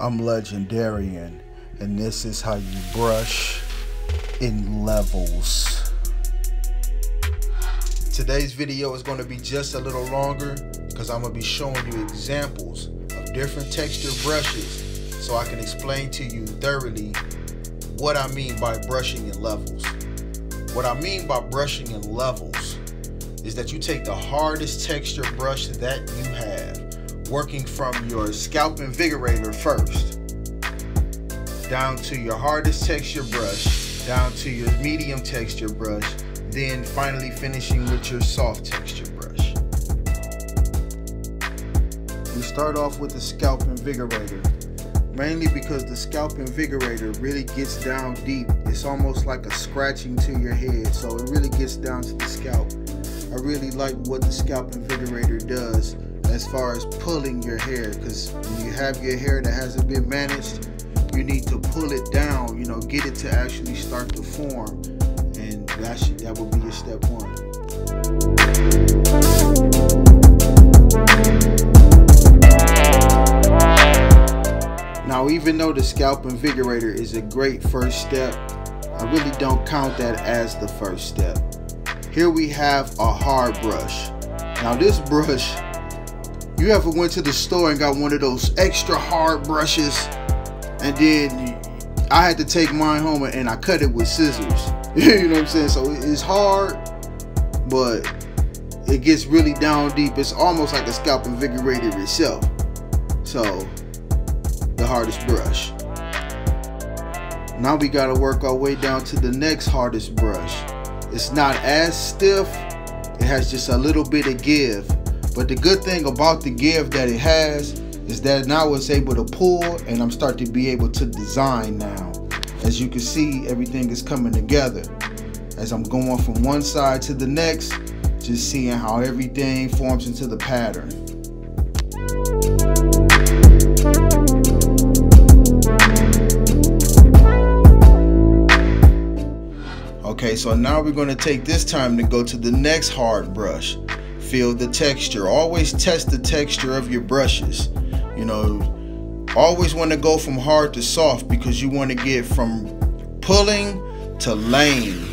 I'm Legendarian, and this is how you brush in levels. Today's video is going to be just a little longer because I'm going to be showing you examples of different texture brushes so I can explain to you thoroughly what I mean by brushing in levels. What I mean by brushing in levels is that you take the hardest texture brush that you have, working from your scalp invigorator first, down to your hardest texture brush, down to your medium texture brush, then finally finishing with your soft texture brush. We start off with the scalp invigorator, mainly because the scalp invigorator really gets down deep. It's almost like a scratching to your head, so it really gets down to the scalp. I really like what the scalp invigorator does as far as pulling your hair, because when you have your hair that hasn't been managed, you need to pull it down, get it to actually start to form, and that will be your step one. Now, even though the scalp invigorator is a great first step, I really don't count that as the first step. Here we have a hard brush. Now this brush, you ever went to the store and got one of those extra hard brushes, and then I had to take mine home and I cut it with scissors. You know what I'm saying? So it's hard, but it gets really down deep. It's almost like a scalp invigorator itself. So the hardest brush. Now we gotta work our way down to the next hardest brush. It's not as stiff, it has just a little bit of give. But the good thing about the give that it has is that now it's able to pull, and I'm starting to be able to design now. As you can see, everything is coming together. As I'm going from one side to the next, just seeing how everything forms into the pattern. Okay, so now we're going to take this time to go to the next hard brush. Feel the texture. Always test the texture of your brushes. Always want to go from hard to soft, because you want to get from pulling to laying.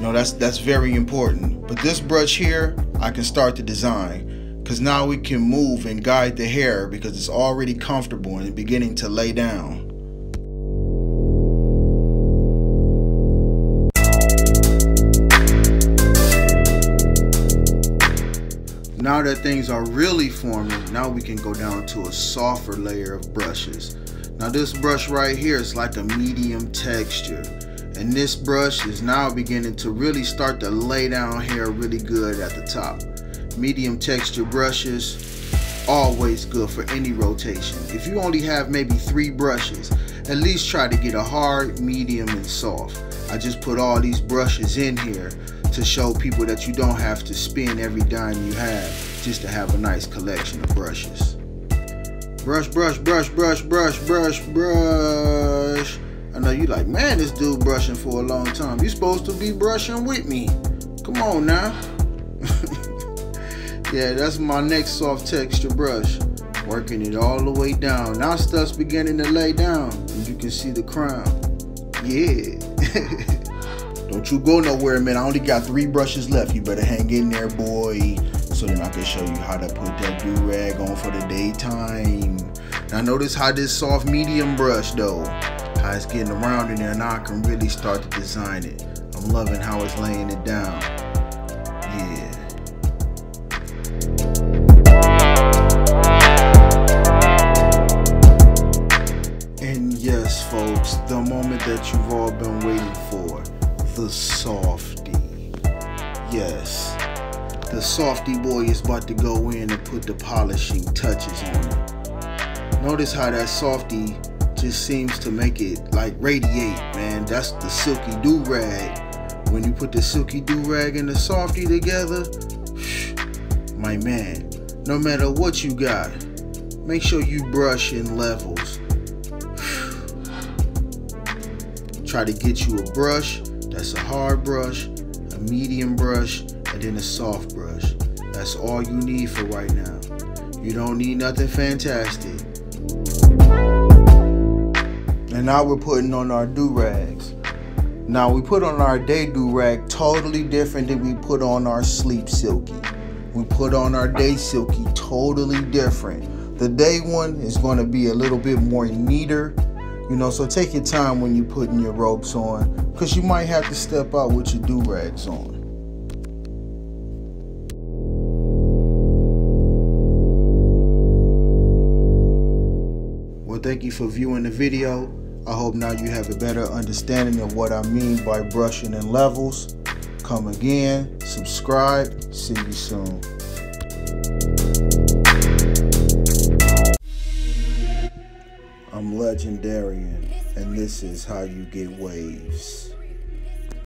That's very important. But this brush here, I can start to design, because now we can move and guide the hair because it's already comfortable and beginning to lay down. Now that things are really forming, now we can go down to a softer layer of brushes. Now this brush right here is like a medium texture, and this brush is now beginning to really start to lay down hair really good at the top. Medium texture brushes, always good for any rotation. If you only have maybe 3 brushes, at least try to get a hard, medium, and soft. I just put all these brushes in here to show people that you don't have to spend every dime you have just to have a nice collection of brushes. Brush, brush, brush, brush, brush, brush, brush. I know you like, man, this dude brushing for a long time. You supposed to be brushing with me. Come on now. Yeah, that's my next soft texture brush. Working it all the way down. Now stuff's beginning to lay down, and you can see the crown. Yeah. Don't you go nowhere, man. I only got 3 brushes left. You better hang in there, boy, so then I can show you how to put that do-rag on for the daytime. Now notice how this soft medium brush though, how it's getting around in there. Now I can really start to design it. I'm loving how it's laying it down. Yeah. And yes, folks, the moment that you've all been waiting for. The softy. Yes, the softy boy is about to go in and put the polishing touches on it. Notice how that softy just seems to make it like radiate, man. That's the silky do-rag. When you put the silky do-rag and the softy together, my man, no matter what you got, make sure you brush in levels. Try to get you a brush that's a hard brush, a medium brush, and then a soft brush. That's all you need for right now. You don't need nothing fantastic. And now we're putting on our do-rags. Now we put on our day do-rag totally different than we put on our sleep silky. We put on our day silky totally different. The day one is going to be a little bit more neater, you know, so take your time when you're putting your ropes on, because you might have to step out with your do-rags on. Well, thank you for viewing the video. I hope now you have a better understanding of what I mean by brushing in levels. Come again, subscribe, see you soon. I'm Legendarian, and this is how you get waves.